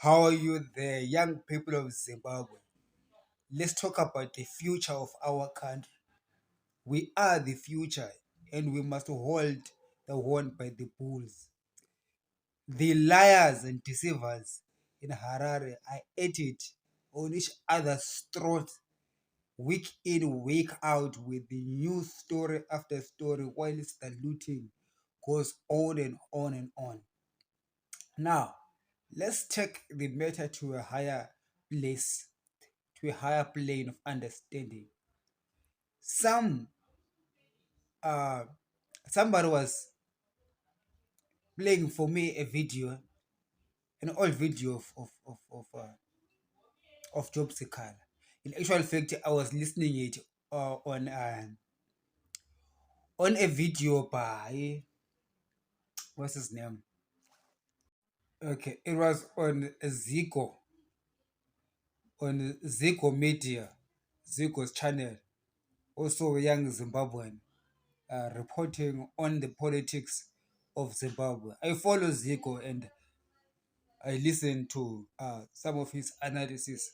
How are you there, young people of Zimbabwe? Let's talk about the future of our country. We are the future and we must hold the horn by the bulls. The liars and deceivers in Harare are at it on each other's throats, week in, week out, with the news story after story, whilst the looting goes on and on and on. Now, let's take the matter to a higher place, to a higher plane of understanding. Some somebody was playing for me a video, an old video of Job Sikala. In actual fact, I was listening it on a video by what's his name? Okay, it was on Zico Media, Zico's channel. Also, a young Zimbabwean reporting on the politics of Zimbabwe. I follow Zico and I listen to some of his analysis.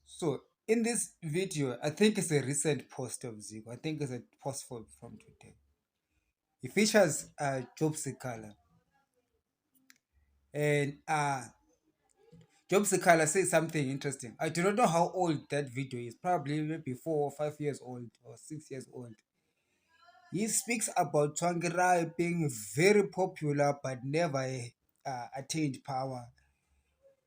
So in this video, I think it's a recent post of Zico. I think it's a post from today. He features Job Sikala. And Job Sikala says something interesting. I do not know how old that video is. Probably maybe 4 or 5 years old or 6 years old. He speaks about Tsvangirai being very popular but never attained power.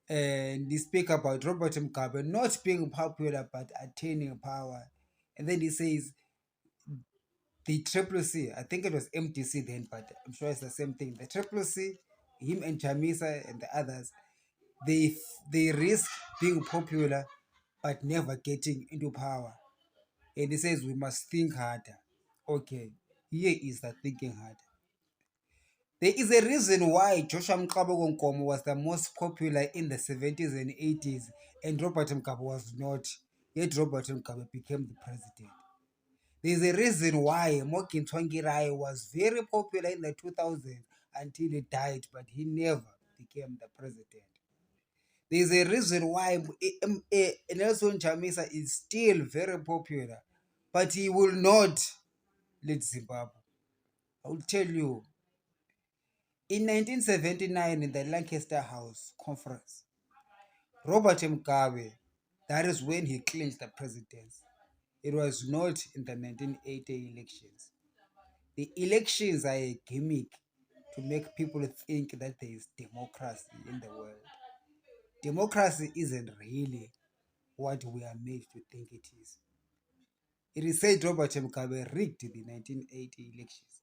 And he speaks about Robert Mugabe not being popular but attaining power. And then he says the Triple C, I think it was MTC then, but I'm sure it's the same thing. The Triple C, him and Chamisa and the others, they risk being popular but never getting into power. And he says we must think harder. Okay, here is the thinking harder. There is a reason why Joshua Mqabeko Nkomo was the most popular in the 70s and 80s and Robert Mugabe was not. Yet Robert Mugabe became the president. There's a reason why Mokin Tsvangirai was very popular in the 2000s until he died, but he never became the president. There's a reason why Nelson Chamisa is still very popular, but he will not lead Zimbabwe. I will tell you. In 1979, in the Lancaster House Conference, Robert Mugabe, that is when he clinched the presidency. It was not in the 1980 elections. The elections are a gimmick to make people think that there is democracy in the world. Democracy isn't really what we are made to think it is. It is said Robert Mugabe rigged the 1980 elections.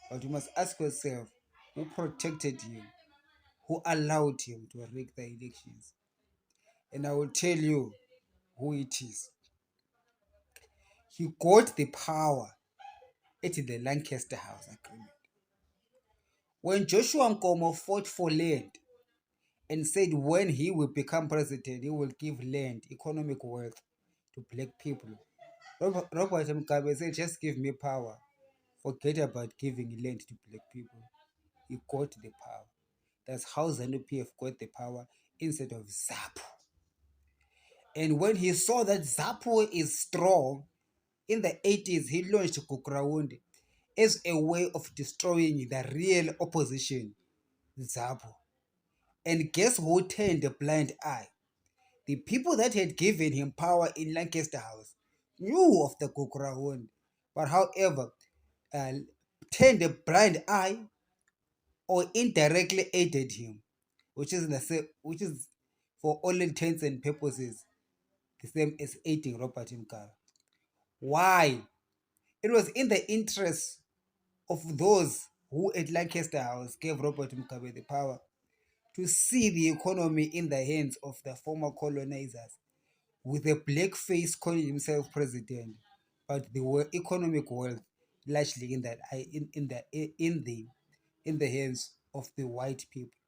But you must ask yourself, who protected him? Who allowed him to rig the elections? And I will tell you who it is. He got the power at the Lancaster House Agreement. When Joshua Nkomo fought for land and said when he will become president, he will give land, economic wealth to black people. Robert Mugabe said, just give me power. Forget about giving land to black people. He got the power. That's how ZANU-PF got the power instead of ZAPU. And when he saw that ZAPU is strong, in the 80s, he launched Gukurahundi as a way of destroying the real opposition, ZAPU. And guess who turned a blind eye? The people that had given him power in Lancaster House knew of the Gukurahundi, but however, turned a blind eye or indirectly aided him, which is for all intents and purposes the same as aiding Robert Mugabe. Why? It was in the interest of those who at Lancaster House gave Robert Mugabe the power to see the economy in the hands of the former colonizers, with a black face calling himself president, but the economic wealth largely in the hands of the white people.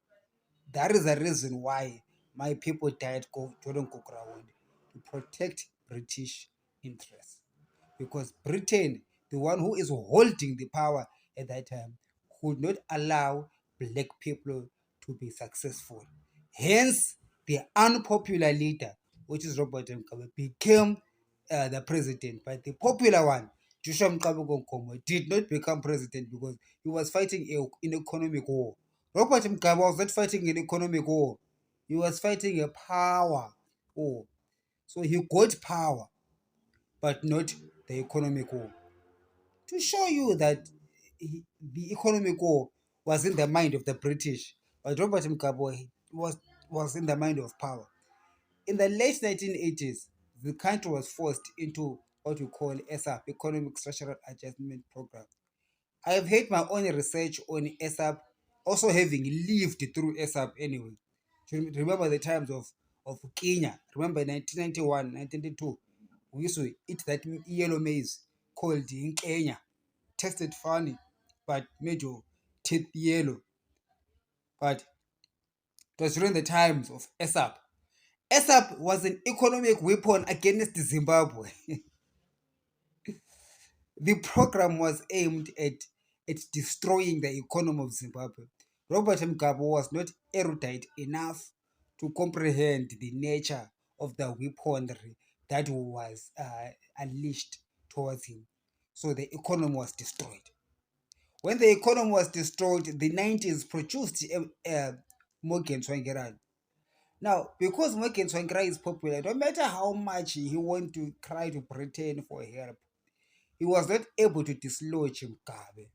That is the reason why my people died during Gukurahundi, to protect British interests. Because Britain, the one who is holding the power at that time, could not allow black people to be successful. Hence, the unpopular leader, which is Robert Mugabe, became the president. But the popular one, Joshua Mqabeko Nkomo, did not become president because he was fighting an economic war. Robert Mugabe was not fighting an economic war. He was fighting a power war. So he got power, but not the economic war. To show you that the economic war was in the mind of the British, but Robert Mugabe was in the mind of power. In the late 1980s, the country was forced into what we call ESAP, Economic Structural Adjustment Program. I have had my own research on ESAP, also having lived through ESAP anyway. Remember the times of Kenya. Remember 1991, 1992, we used to eat that yellow maize called in Kenya. Tasted funny, but made your teeth yellow. But it was during the times of ESAP. ESAP was an economic weapon against Zimbabwe. The program was aimed at destroying the economy of Zimbabwe. Robert Mugabe was not erudite enough to comprehend the nature of the weaponry that was unleashed towards him. So the economy was destroyed. When the economy was destroyed, the 90s produced Morgan Tsvangirai. Now, because Morgan Tsvangirai is popular, no matter how much he want to cry to Britain for help, he was not able to dislodge Mugabe,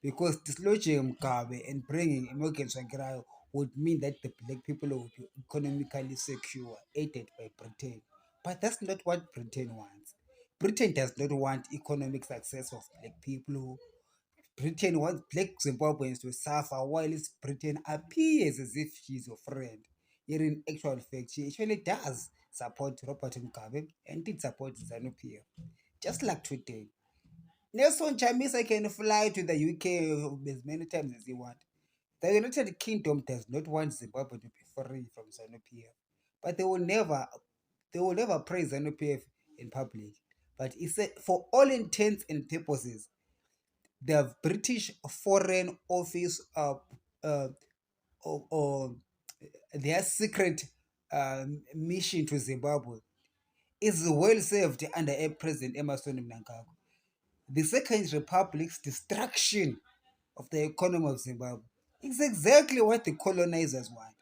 because dislodging Mugabe and bringing Morgan Tsvangirai would mean that the black people would be economically secure, aided by Britain. But that's not what Britain wants. Britain does not want economic success of black people. Britain wants black Zimbabweans to suffer, while Britain appears as if she's your friend. Yet in actual fact, she actually does support Robert Mugabe and did support ZANU-PF. Just like today, Nelson Chamisa can fly to the UK as many times as he wants. The United Kingdom does not want Zimbabwe to be free from ZANU-PF, but they will never praise ZANU-PF in public. But it's for all intents and purposes, the British Foreign Office uh, or their secret mission to Zimbabwe is well served under President Emerson Mnangagwa. The Second Republic's destruction of the economy of Zimbabwe is exactly what the colonizers want.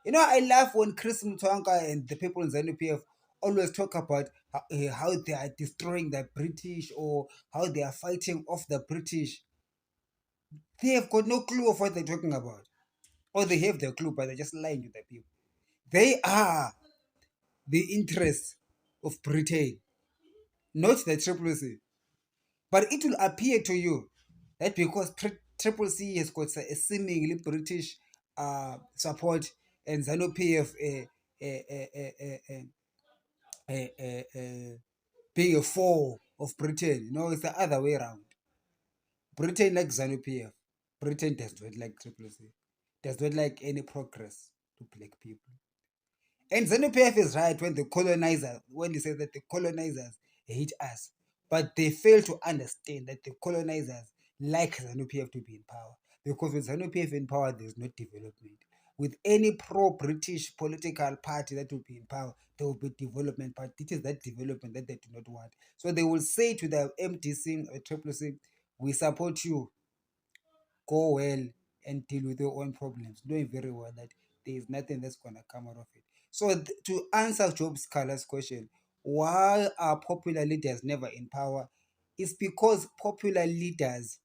You know, I laugh when Chris Mutwanga and the people in ZANU-PF always talk about how they are destroying the British or how they are fighting off the British. They have got no clue of what they're talking about. Or they have the clue, but they're just lying to the people. They are the interests of Britain, not the Triple C. But it will appear to you that because Triple C has got a seemingly British support and ZANU-PF being a foe of Britain, it's the other way around. Britain likes ZANU-PF. Britain does not like Triple C. Does not like any progress to black people. And ZANU-PF is right when they say that the colonizers hate us. But they fail to understand that the colonizers like ZANU-PF to be in power. Because with ZANU-PF in power, there's no development. With any pro-British political party that will be in power, there will be development. But it is that development that they do not want. So they will say to the MDC or Triple C, we support you, go well and deal with your own problems, knowing very well that there is nothing that's going to come out of it. So, to answer Job Scala's question, why are popular leaders never in power? It's because popular leaders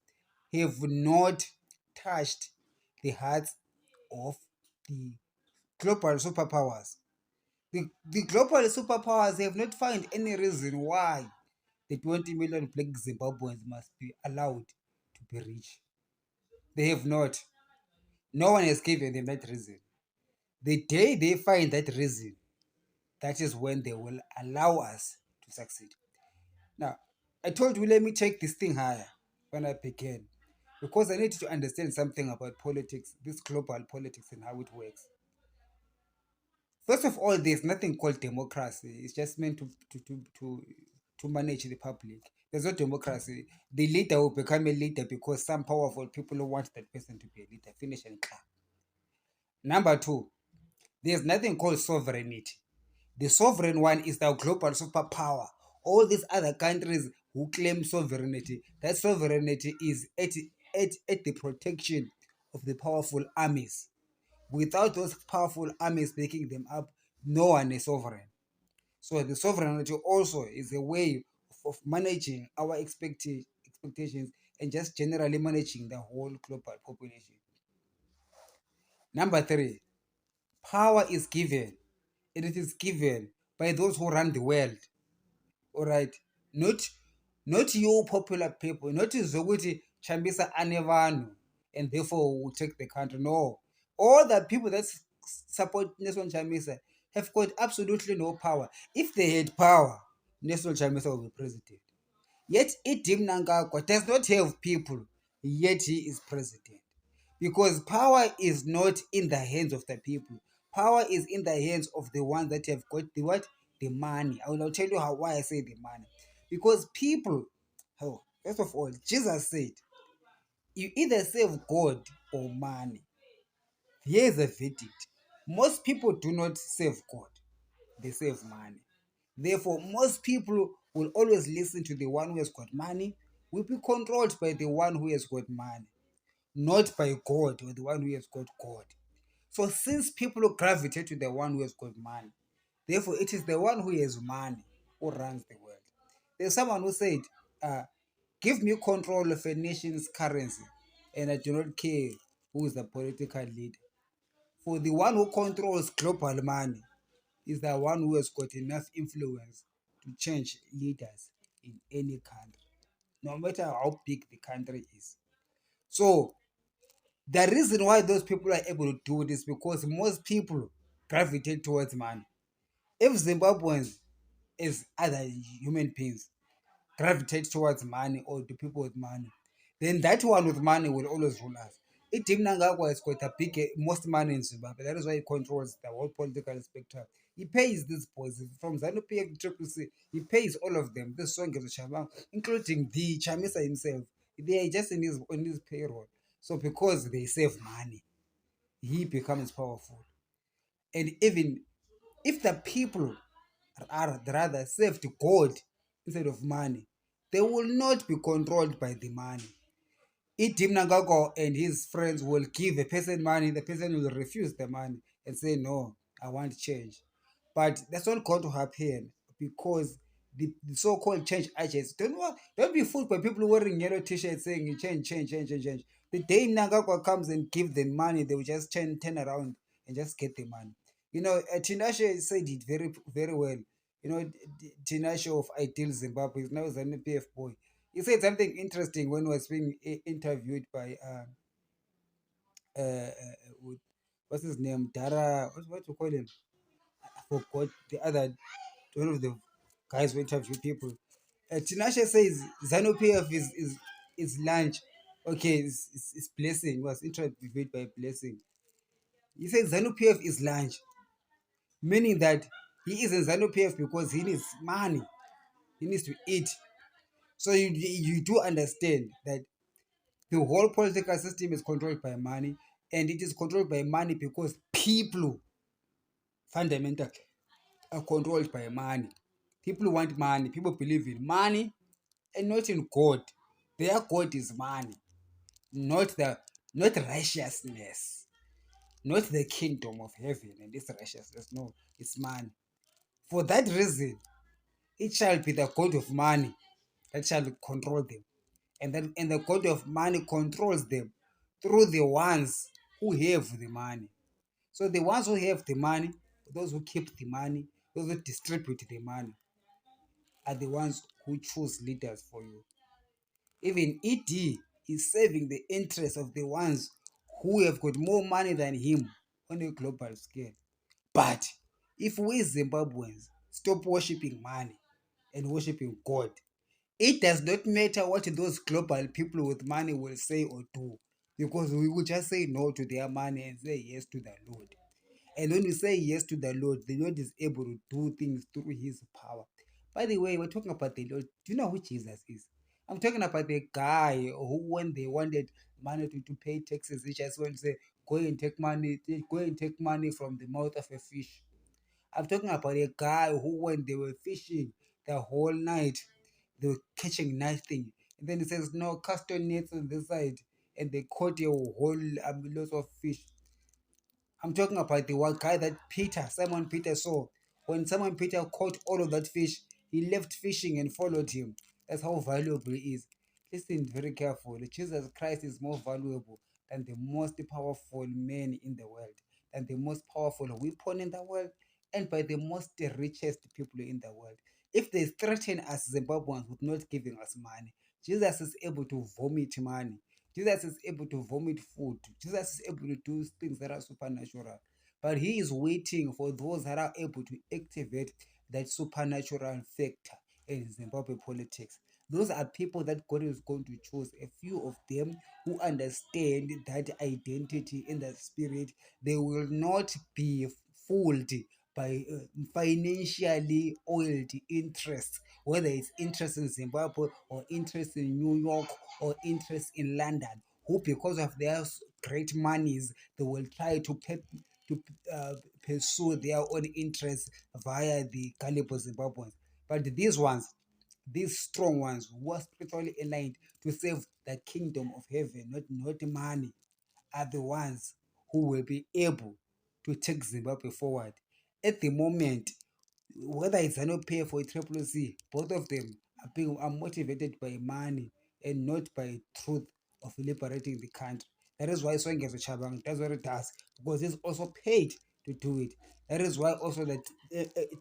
have not touched the hearts of the global superpowers. The global superpowers have not found any reason why the 20 million black Zimbabweans must be allowed to be rich. They have not. No one has given them that reason. The day they find that reason, that is when they will allow us to succeed. Now, I told you, let me take this thing higher when I began, because I need to understand something about politics, this global politics and how it works. First of all, there's nothing called democracy. It's just meant to manage the public. There's no democracy. The leader will become a leader because some powerful people want that person to be a leader. Finish and clap. Number two, There's nothing called sovereignty. The sovereign one is the global superpower. All these other countries who claim sovereignty, that sovereignty is at the protection of the powerful armies. Without those powerful armies backing them up, no one is sovereign. So the sovereignty also is a way of managing our expectations and just generally managing the whole global population. Number three, power is given, and it is given by those who run the world. All right, not not you popular people, not zokuthi Chambisa anevanhu and therefore will take the country. No, all the people that support Nelson Chamisa have got absolutely no power. If they had power, Nelson Chamisa will be president. Yet Idim Nangagwa does not have people, yet he is president. Because power is not in the hands of the people. Power is in the hands of the ones that have got the what? The money. I will tell you how why I say the money. Because people, oh, first of all, Jesus said, you either serve God or money. Here's a verdict. Most people do not serve God, they serve money. Therefore, most people will always listen to the one who has got money, will be controlled by the one who has got money, not by God or the one who has got God. So, since people gravitate to the one who has got money, therefore, it is the one who has money who runs the world. There's someone who said, uh, give me control of a nation's currency, and I do not care who is the political leader. For the one who controls global money is the one who has got enough influence to change leaders in any country, no matter how big the country is. So the reason why those people are able to do this because most people gravitate towards money. If Zimbabweans, as other human beings, gravitate towards money or the people with money, then that one with money will always rule us. Itim Nangagwa has got a big most money in Zimbabwe. That is why he controls the whole political spectrum. He pays these boys from ZANU-PF to Triple C. He pays all of them. This song is Shabang, including the Chamisa himself. They are just in his on his payroll. So because they save money, he becomes powerful. And even if the people are rather saved God instead of money, they will not be controlled by the money. Itim Nangako and his friends will give a person money, the person will refuse the money and say, no, I want change. But that's not going to happen because the so-called change agents don't be fooled by people wearing yellow t-shirts saying change, change, change, change, change. The day Nangakwa comes and give them money, they will just turn around and just get the money. You know, Tinashe said it very, very well. You know, Tinashe of Ideal Zimbabwe is now an PF boy. He said something interesting when he was being interviewed by with, what's his name, Dara. What to call him? I forgot the other one of the guys who interview people. Tinashe says ZANU PF is lunch. Okay, it's blessing. He was interviewed by blessing. He says ZANU PF is lunch, meaning that he is in ZANU PF because he needs money. He needs to eat. So you do understand that the whole political system is controlled by money, and it is controlled by money because people fundamentally are controlled by money. People want money, people believe in money and not in God. Their God is money, not the not righteousness, not the kingdom of heaven and this righteousness. No, it's money. For that reason, it shall be the God of money that shall control them. And the God of money controls them through the ones who have the money. So the ones who have the money, those who keep the money, those who distribute the money, are the ones who choose leaders for you. Even ED is saving the interests of the ones who have got more money than him on a global scale. But if we Zimbabweans stop worshipping money and worshipping God, it does not matter what those global people with money will say or do, because we will just say no to their money and say yes to the Lord. And when we say yes to the Lord is able to do things through his power. By the way, we're talking about the Lord. Do you know who Jesus is? I'm talking about the guy who, when they wanted money to pay taxes, he just went to say, go and take money from the mouth of a fish. I'm talking about a guy who, when they were fishing the whole night, they were catching nothing. And then he says, no, cast your nets on this side. And they caught a whole lot of fish. I'm talking about the one guy that Simon Peter saw. When Simon Peter caught all of that fish, he left fishing and followed him. That's how valuable he is. Listen very carefully. Jesus Christ is more valuable than the most powerful man in the world, than the most powerful weapon in the world, and by the most richest people in the world. If they threaten us Zimbabweans with not giving us money, Jesus is able to vomit money. Jesus is able to vomit food. Jesus is able to do things that are supernatural. But he is waiting for those that are able to activate that supernatural factor in Zimbabwe politics. Those are people that God is going to choose. A few of them who understand that identity in the spirit. They will not be fooled by financially oiled interests, whether it's interest in Zimbabwe or interest in New York or interest in London, who, because of their great monies, they will try to uh, pursue their own interests via the gullible Zimbabweans. But these strong ones who are spiritually aligned to save the kingdom of heaven, not money, are the ones who will be able to take Zimbabwe forward. At the moment, whether it's an pay for a triple C, both of them are motivated by money and not by truth of liberating the country. That is why Swengeza Chabang does what it does, because it's also paid to do it. That is why also that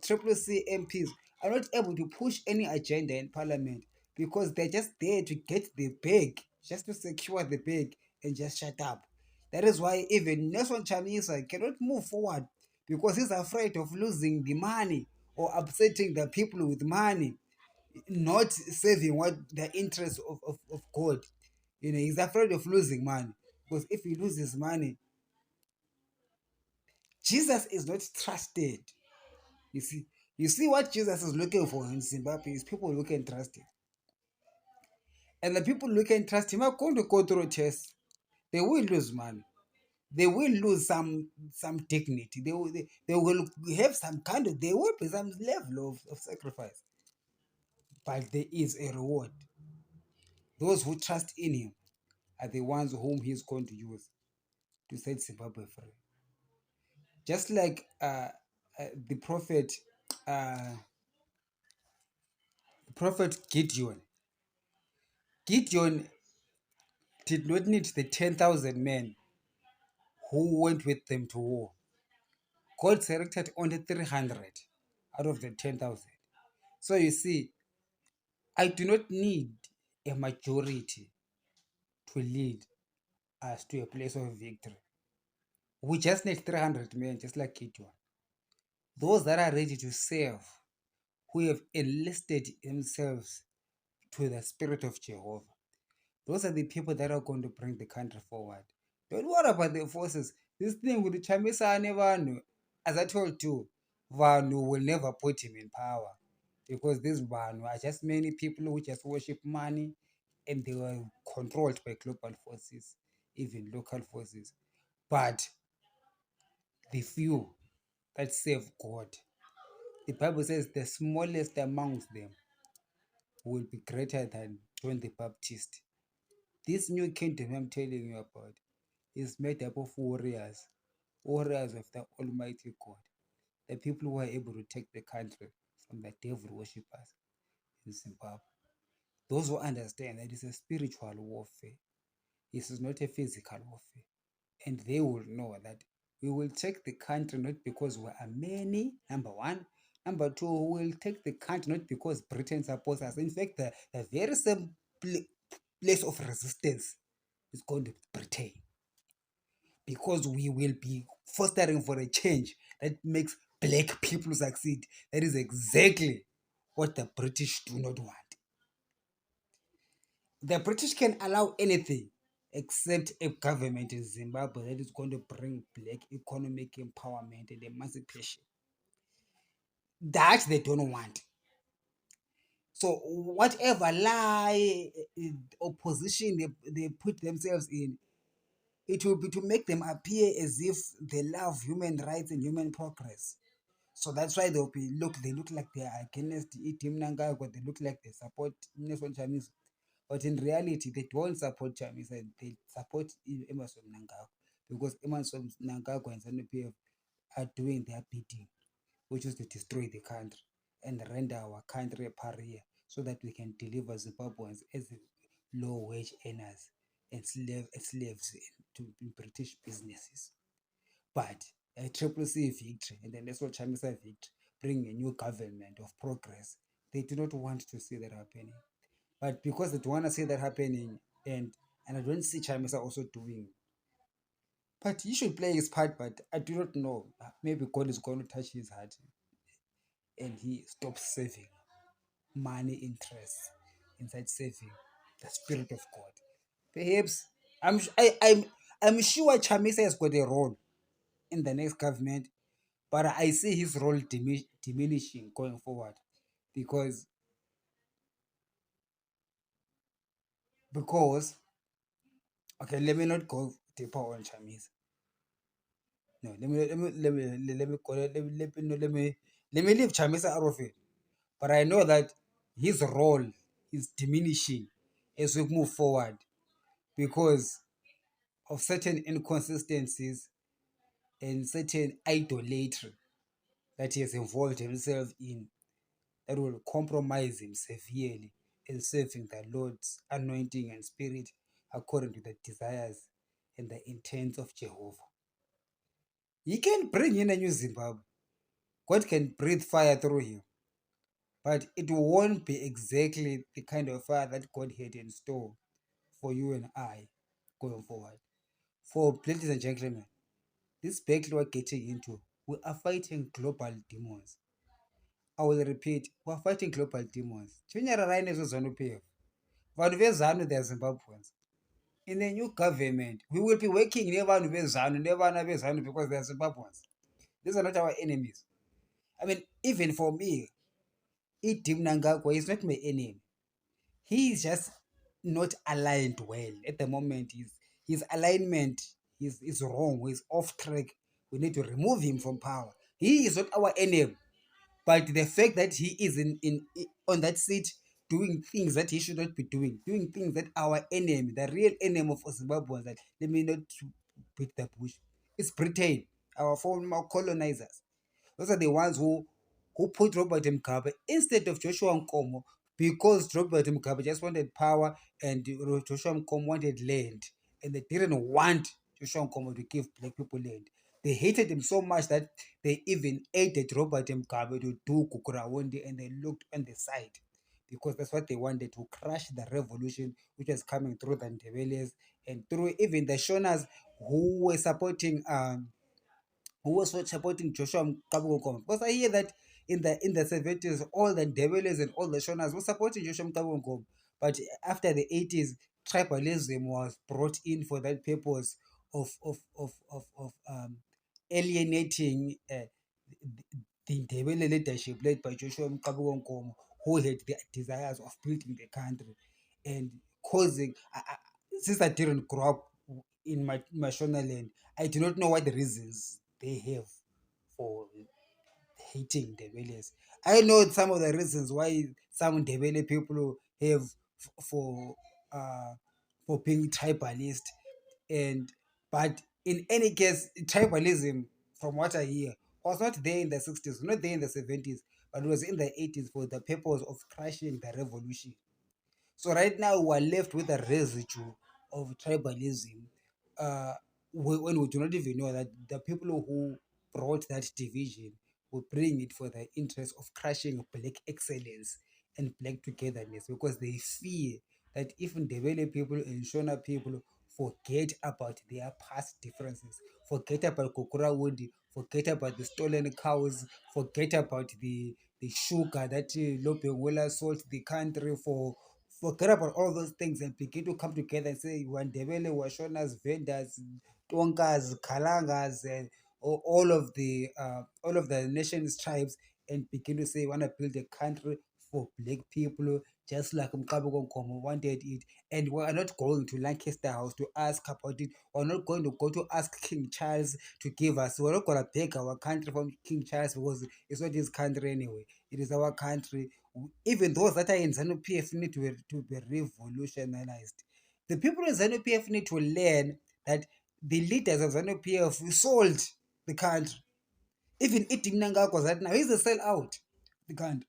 triple C MPs are not able to push any agenda in parliament, because they're just there to get the bag, just to secure the bag and just shut up. That is why even Nelson Chamisa cannot move forward, because he's afraid of losing the money or upsetting the people with money, not saving what the interest of God. He's afraid of losing money, because if he loses money, Jesus is not trusted. You see, you see what Jesus is looking for in Zimbabwe is people who can trust him. And the people who can trust him are going to go through tests. They will lose money. They will lose some dignity. They will have some kind of, there will be some level of sacrifice. But there is a reward. Those who trust in him are the ones whom he's going to use to set Zimbabwe free. Just like the uh, prophet Gideon. Gideon did not need the 10,000 men who went with them to war. God selected only 300 out of the 10,000. So you see, I do not need a majority to lead us to a place of victory. We just need 300 men, just like Gideon. Those that are ready to serve, who have enlisted themselves to the Spirit of Jehovah. Those are the people that are going to bring the country forward. Don't worry about the forces. This thing with the Chamisa Vanu, as I told you, Vanu will never put him in power, because these Vanu are just many people who just worship money, and they were controlled by global forces, even local forces. But the few that serve God, the Bible says the smallest amongst them will be greater than John the Baptist. This new kingdom I'm telling you about is made up of warriors, warriors of the Almighty God, the people who are able to take the country from the devil worshippers in Zimbabwe. Those who understand that it's a spiritual warfare, this is not a physical warfare. And they will know that we will take the country not because we are many, number one. Number two, we will take the country not because Britain supports us. In fact, the very same place of resistance is going to be Britain, because we will be fostering for a change that makes black people succeed. That is exactly what the British do not want. The British can allow anything except a government in Zimbabwe that is going to bring black economic empowerment and emancipation. That they don't want. So whatever lie opposition they put themselves in, It will be to make them appear as if they love human rights and human progress. So that's why they look like they are against Team Nangago, they look like they support Nelson Chamisa. But in reality, they don't support Chamisa, they support Emerson Nangago, because Emerson Nangago and ZANU-PF are doing their bidding, which is to destroy the country and render our country a pariah, so that we can deliver Zimbabweans as low wage earners and slaves to British businesses. But a triple C victory and then National Chamisa victory bring a new government of progress. They do not want to see that happening. But because they don't want to see that happening, and I don't see Chamisa also doing. But he should play his part, but I do not know. Maybe God is going to touch his heart and he stops saving money interests inside saving the spirit of God. Perhaps I'm sure Chamisa has got a role in the next government, but I see his role diminishing going forward, because because okay, let me not go deeper on Chamisa. No, let me leave Chamisa out of it. But I know that his role is diminishing as we move forward, because of certain inconsistencies and certain idolatry that he has involved himself in, that will compromise him severely in serving the Lord's anointing and spirit according to the desires and the intents of Jehovah. He can bring in a new Zimbabwe. God can breathe fire through him, but it won't be exactly the kind of fire that God had in store for you and I going forward. For ladies and gentlemen, this battle we're getting into, we are fighting global demons. I will repeat, we are fighting global demons. Chinyararai nezvezvanupewa. Vanhu vezanu, they are Zimbabweans. In the new government, we will be working nevanhu vezanu nevana vezanu, because they are Zimbabweans. These are not our enemies. I mean, even for me, Idim Nangagwa is not my enemy. He is just not aligned well at the moment. His alignment is wrong. He's off track. We need to remove him from power. He is not our enemy. But the fact that he is on that seat doing things that he should not be doing things that our enemy, the real enemy of Zimbabwe, that let me not beat the bush, it's Britain, our former colonizers. Those are the ones who put Robert Mugabe instead of Joshua Nkomo, because Robert Mugabe just wanted power and Joshua Nkomo wanted land, and they didn't want Joshua Nkomo to give black people land. They hated him so much that they even aided Robert Mugabe to do Kukurawondi, and they looked on the side, because that's what they wanted, to crush the revolution which was coming through the Ndebelés and through even the Shonas who were supporting Joshua Mkabuko. Because I hear that in the 70s, all the Ndebelés and all the Shonas were supporting Joshua Mkabuko. But after the 80s, tribalism was brought in for that purpose of alienating the Ndebele leadership led by Joshua Mkabuko, who had the desires of building the country and causing. Since I didn't grow up in my Shona land, I do not know what the reasons they have for hating Ndebelés. I know some of the reasons why some Ndebele people have for uh, for being tribalist, and but in any case, tribalism, from what I hear, was not there in the 60s, not there in the 70s, but it was in the 80s for the purpose of crushing the revolution. So right now we are left with a residue of tribalism, uh, when we do not even know that the people who brought that division will bring it for the interest of crushing black excellence and black togetherness, because they fear that if Ndebele people and Shona people forget about their past differences, forget about Kokura Woody, forget about the stolen cows, forget about the sugar that Lopengula sold the country for, forget about all those things and begin to come together and say, Wandebele, Washonas, vendors, Tonkas, Kalangas, and all of the nation's tribes, and begin to say, we want to build a country for black people, just like Mkabe Nkomo wanted it. And we are not going to Lancaster House to ask about it. We're not going to go to ask King Charles to give us. We're not going to beg our country from King Charles because it's not his country anyway. It is our country. Even those that are in ZANU-PF need to be revolutionized. The people in ZANU-PF need to learn that the leaders of ZANU-PF sold the country. Even eating Nangako right now, he's a sellout the country.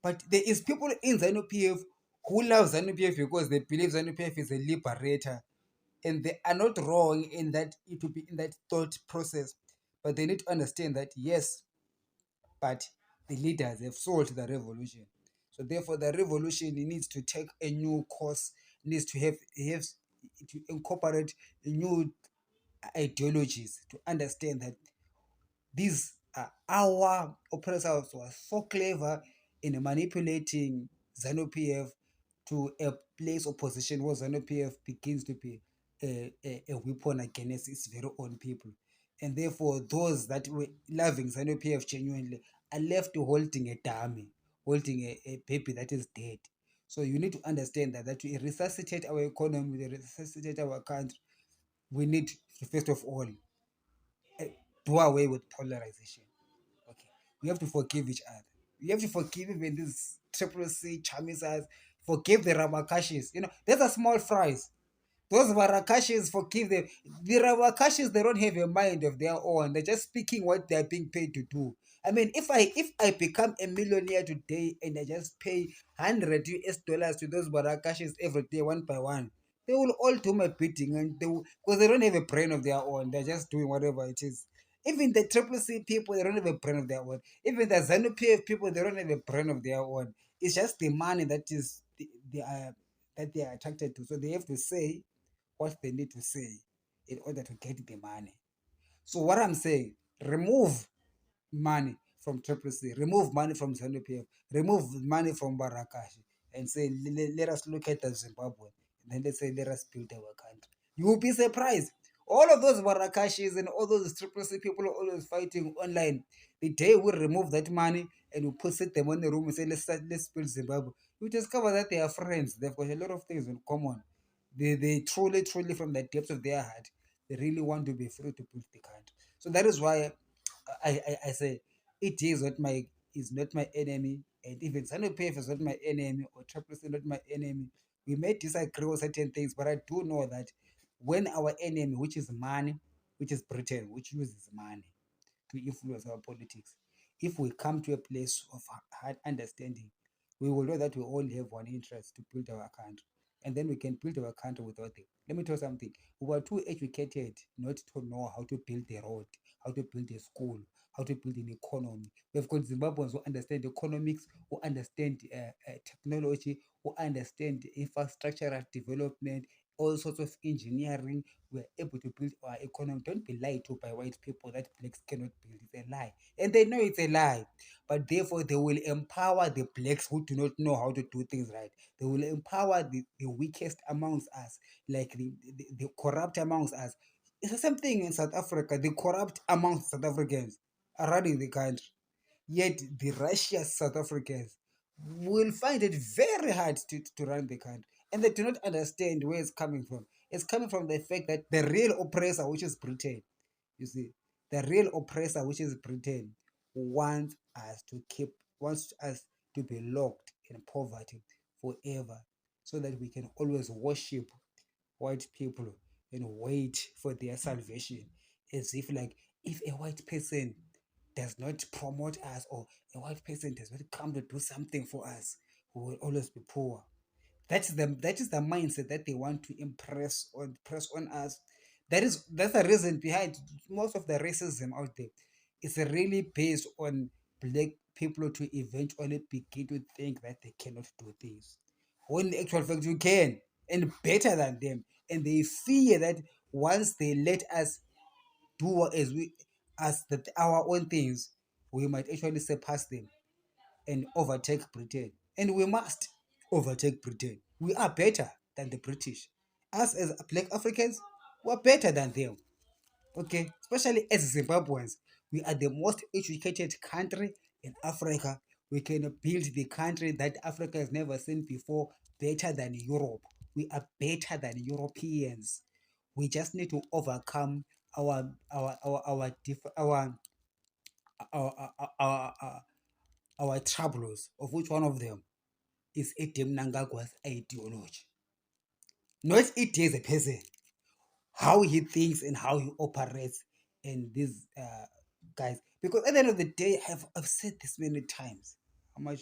But there is people in ZANU-PF who love ZANU-PF because they believe ZANU-PF is a liberator, and they are not wrong in that it will be in that thought process. But they need to understand that yes, but the leaders have sold the revolution. So therefore, the revolution needs to take a new course, needs to have to incorporate new ideologies to understand that these our oppressors were so clever in manipulating ZANU-PF to a place of position where ZANU-PF begins to be a weapon against its very own people. And therefore, those that were loving ZANU-PF genuinely are left holding a dummy, holding a baby that is dead. So you need to understand that to resuscitate our economy, to resuscitate our country, we need to first of all do away with polarization. Okay. We have to forgive each other. We have to forgive even these triple C chamisas. Forgive the Ramakashis. There's a small fries. Those Varakashis, forgive them. The Ramakashis, they don't have a mind of their own. They're just speaking what they're being paid to do. I mean, if I become a millionaire today and I just pay $100 to those Barakashis every day, one by one, they will all do my bidding, and because they don't have a brain of their own. They're just doing whatever it is. Even the Triple C people, they don't have a brain of their own. Even the ZANU-PF people, they don't have a brain of their own. It's just the money that they are attracted to. So they have to say what they need to say in order to get the money. So what I'm saying, remove money from Triple C, remove money from ZANU-PF, remove money from Barakashi, and say, let us look at the Zimbabwe. And then let's say, let us build our country. You will be surprised. All of those Barakashis and all those Triple C people are always fighting online. The day we remove that money and we sit them in the room and say, let's build Zimbabwe, you discover that they are friends. They've got a lot of things in common. They truly, truly, from the depths of their heart, they really want to be free to build the country. So that is why I say it is not my enemy, and even ZANU-PF is not my enemy, or Triple is not my enemy. We may disagree on certain things, but I do know that when our enemy, which is money, which is Britain, which uses money to influence our politics, if we come to a place of hard understanding, we will know that we all have one interest to build our country. And then we can build our country without them. Let me tell you something. We were too educated not to know how to build a road, how to build a school, how to build an economy. We've got Zimbabweans who understand economics, who understand technology, who understand infrastructural development, all sorts of engineering. We're able to build our economy. Don't be lied to by white people that blacks cannot build. It's a lie. And they know it's a lie. But therefore, they will empower the blacks who do not know how to do things right. They will empower the weakest amongst us, like the corrupt amongst us. It's the same thing in South Africa. The corrupt amongst South Africans are running the country. Yet the righteous South Africans will find it very hard to run the country. And they do not understand where it's coming from. It's coming from the fact that the real oppressor, which is Britain, you see, the real oppressor, which is Britain, wants us wants us to be locked in poverty forever, so that we can always worship white people and wait for their salvation. As if, like, if a white person does not promote us, or a white person does not come to do something for us, we will always be poor. That is the mindset that they want to press on us. That's the reason behind most of the racism out there. It's really based on black people to eventually begin to think that they cannot do things, when in actual fact you can, and better than them. And they fear that once they let us do our own things, we might actually surpass them and overtake Britain. And we must overtake Britain. We are better than the British. Us as black Africans, we're better than them. Okay, especially as Zimbabweans, we are the most educated country in Africa. We can build the country that Africa has never seen before better than Europe. We are better than Europeans. We just need to overcome our, our, our, our, our troubles, of which one of them is Edim Nangagwa's ideology. Not it as a person, how he thinks and how he operates in these guys. Because at the end of the day, I've said this many times. How much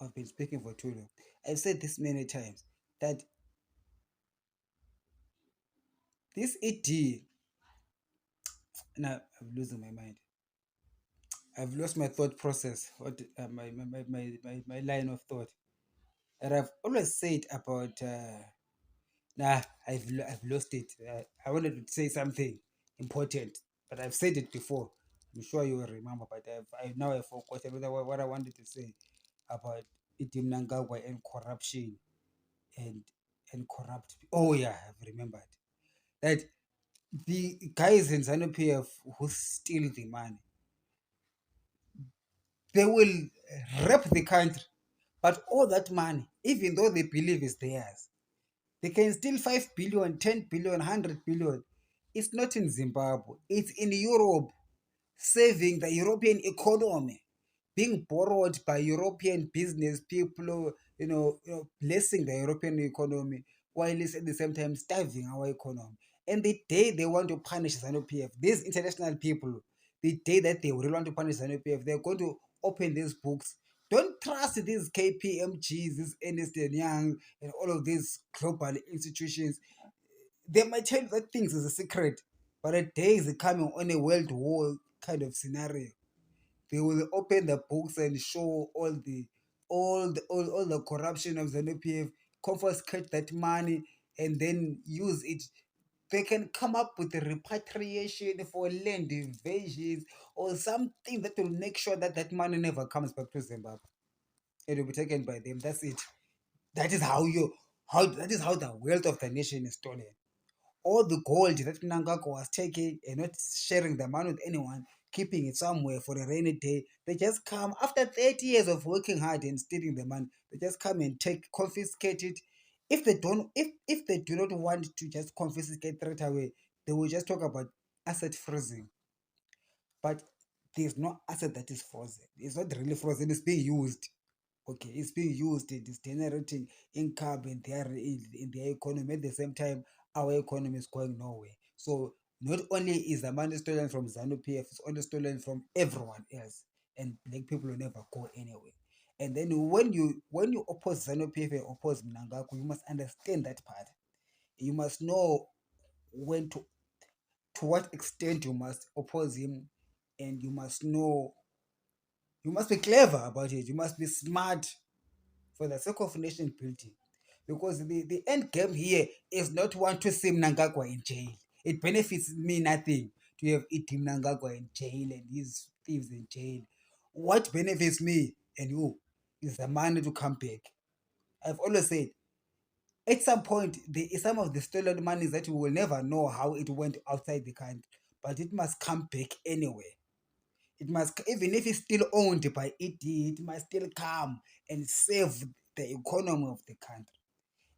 I've been speaking for too long. I've said this many times that this ED, now I'm losing my mind. I've lost my thought process, what my line of thought. And I've always said about I've lost it. I wanted to say something important, but I've said it before. I'm sure you will remember, but now I forgot what I wanted to say about Idim Nangagwa and corruption and corrupt. Oh yeah, I've remembered that the guys in ZANU PF who steal the money, they will rep the country, but all that money, even though they believe is theirs, they can steal 5 billion, 10 billion, 100 billion. It's not in Zimbabwe, it's in Europe, saving the European economy, being borrowed by European business people, blessing the European economy, while it's at the same time starving our economy. And the day they want to punish ZANU PF, these international people, the day that they really want to punish ZANU PF, they're going to open these books. Don't trust these KPMGs, these Ernst and Young, and all of these global institutions. They might tell you that things is a secret, but a day is coming on a world war kind of scenario. They will open the books and show all the corruption of the NPF, confiscate that money, and then use it. They can come up with a repatriation for land invasions or something that will make sure that that money never comes back to Zimbabwe. It will be taken by them. That's it. That is how the wealth of the nation is stolen. All the gold that Mnangagwa was taking and not sharing the money with anyone, keeping it somewhere for a rainy day. They just come after 30 years of working hard and stealing the money. They just come and confiscate it. If they do not want to just confiscate straight away, they will just talk about asset freezing. But there's no asset that is frozen. It's not really frozen. It's being used. Okay, it's being used. It is generating income in their economy. At the same time, our economy is going nowhere. So not only is the money stolen from ZANU PF, it's only stolen from everyone else, and black people will never go anywhere. And then when you oppose ZANU PF and oppose Mnangagwa, you must understand that part. You must know when to what extent you must oppose him, and you must be clever about it. You must be smart for the sake of nation building. Because the end game here is not want to see Mnangagwa in jail. It benefits me nothing to have Itim Mnangagwa in jail and these thieves in jail. What benefits me and you is the money to come back. I've always said, at some point, there is some of the stolen money that we will never know how it went outside the country, but it must come back anyway. It must, even if it's still owned by ED, it must still come and save the economy of the country.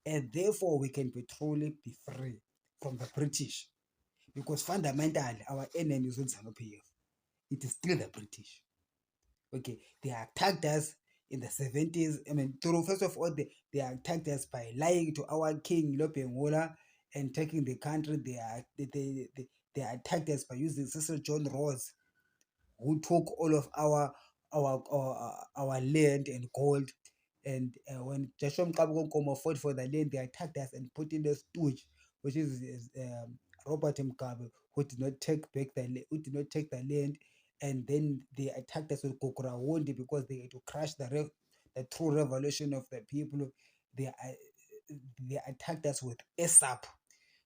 And therefore, we can be truly be free from the British. Because fundamentally, our enemy is not ZANU PF. It is still the British. Okay, they attacked us in the 70s. I mean, first of all, they attacked us by lying to our king, Lopengola, and taking the country. They attacked us by using Cecil John Ross, who took all of our land and gold. And when Joshua Mkabu fought for the land, they attacked us and put in the stooge, which is Robert Mkabu, who did not take the land. And then they attacked us with Kokora Wondi because they had to crush the true revolution of the people. They attacked us with ASAP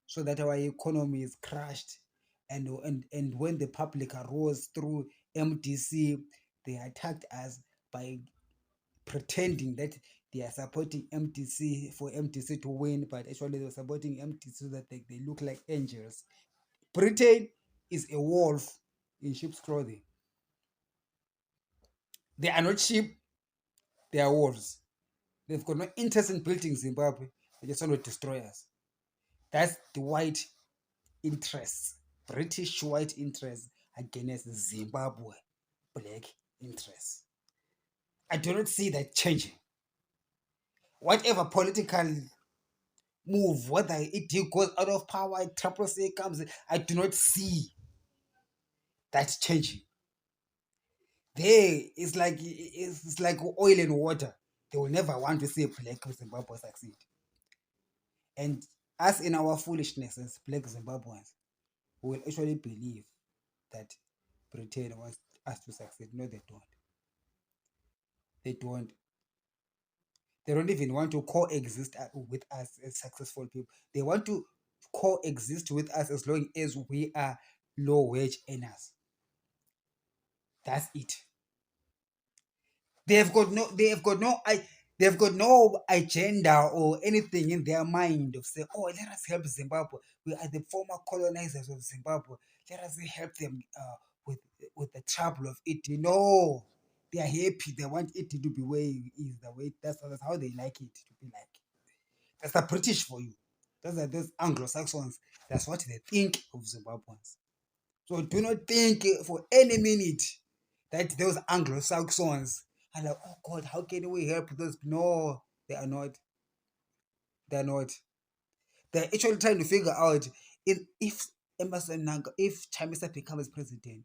so that our economy is crushed. And when the public arose through MDC, they attacked us by pretending that they are supporting MDC for MDC to win, but actually they're supporting MDC so that they look like angels. Britain is a wolf in sheep's clothing. They are not sheep, They are wolves. They've got no interest in building Zimbabwe. They just want to destroy us. That's the white interests, British white interests against Zimbabwe black interests. I do not see that changing. Whatever political move, whether it goes out of power, Triple C comes, I do not see that changing. There is like it's like oil and water. They will never want to see black Zimbabwe succeed. And us in our foolishness as black Zimbabweans, we will actually believe that Britain wants us to succeed. No, they don't. They don't. They don't even want to coexist with us as successful people. They want to coexist with us as long as we are low wage earners. That's it. They've got no agenda or anything in their mind of say, oh, let us help Zimbabwe. We are the former colonizers of Zimbabwe. Let us help them with with the trouble of it. No, they are happy. They want it to be way it is the way that's how they like it to be like. That's the British for you. Those Anglo Saxons. That's what they think of Zimbabweans. So do not think for any minute that those Anglo Saxons are like, oh God, how can we help those? No, they are not. They are not. They're actually trying to figure out if Emerson Nanga, if Chamisa becomes president,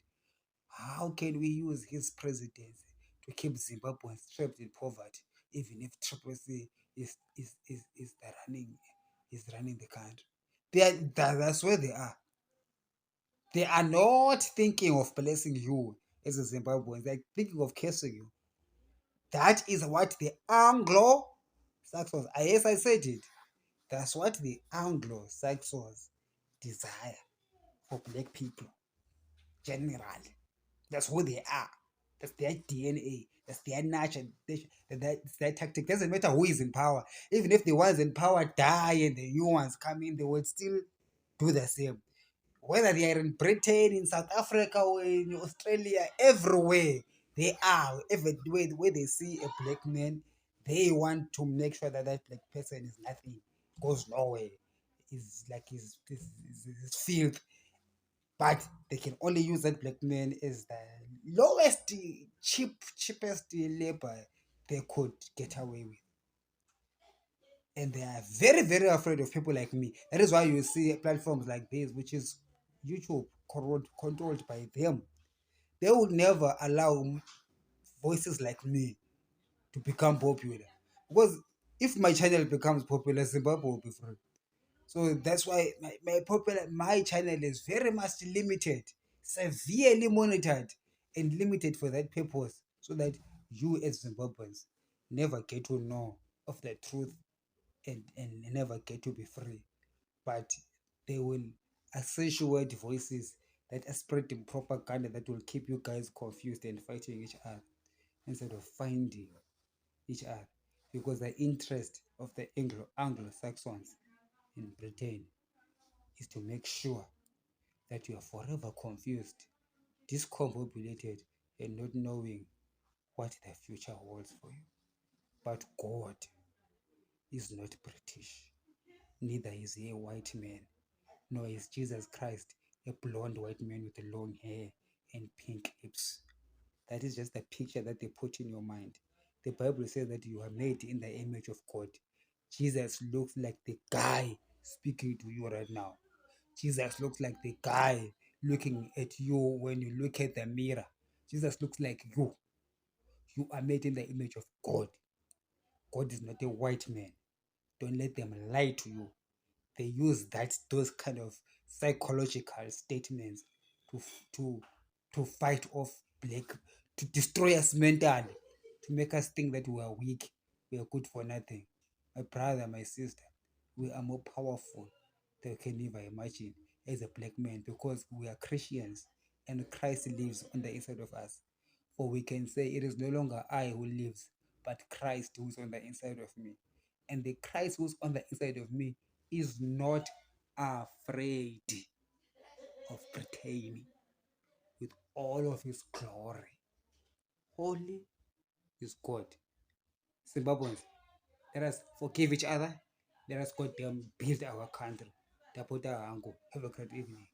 how can we use his presidency to keep Zimbabweans trapped in poverty, even if Triple C is the running the country. That's where they are. They are not thinking of blessing you as a Zimbabwean. They're thinking of cursing you. That is what the Anglo Saxons, yes, I said it. That's what the Anglo Saxons desire for black people, generally. That's who they are. That's their DNA. That's their nature. That's their tactic. Doesn't matter who is in power. Even if the ones in power die and the new ones come in, they will still do the same. Whether they are in Britain, in South Africa, or in Australia, everywhere they are, everywhere where they see a black man, they want to make sure that that black person is nothing, goes nowhere, is like is filth. But they can only use that black man as the lowest, cheapest labor they could get away with. And they are very, very afraid of people like me. That is why you see platforms like this, which is YouTube, controlled by them. They would never allow voices like me to become popular. Because if my channel becomes popular, Zimbabwe will be free. So that's why my channel is very much limited, severely monitored, and limited for that purpose, so that you as Zimbabweans never get to know of the truth and never get to be free. But they will accentuate voices that are spreading propaganda that will keep you guys confused and fighting each other instead of finding each other. Because the interest of the Anglo Saxons in Britain is to make sure that you are forever confused, discombobulated, and not knowing what the future holds for you. But God is not British, neither is he a white man, nor is Jesus Christ a blonde white man with long hair and pink lips. That is just a picture that they put in your mind. The Bible says that you are made in the image of God. Jesus looks like the guy speaking to you right now. Jesus looks like the guy looking at you when you look at the mirror. Jesus looks like you. You are made in the image of God. God is not a white man. Don't let them lie to you. They use those kind of psychological statements to to to fight off black, to destroy us mentally, to make us think that we are weak, we are good for nothing. My brother, my sister, we are more powerful than you can ever imagine as a black man, because we are Christians and Christ lives on the inside of us. For we can say it is no longer I who lives, but Christ who is on the inside of me. And the Christ who's on the inside of me is not afraid of Britain with all of his glory. Holy is God. Zimbabweans, let us forgive each other. Let us go down, build our country. Tapota Ango. Have a great evening.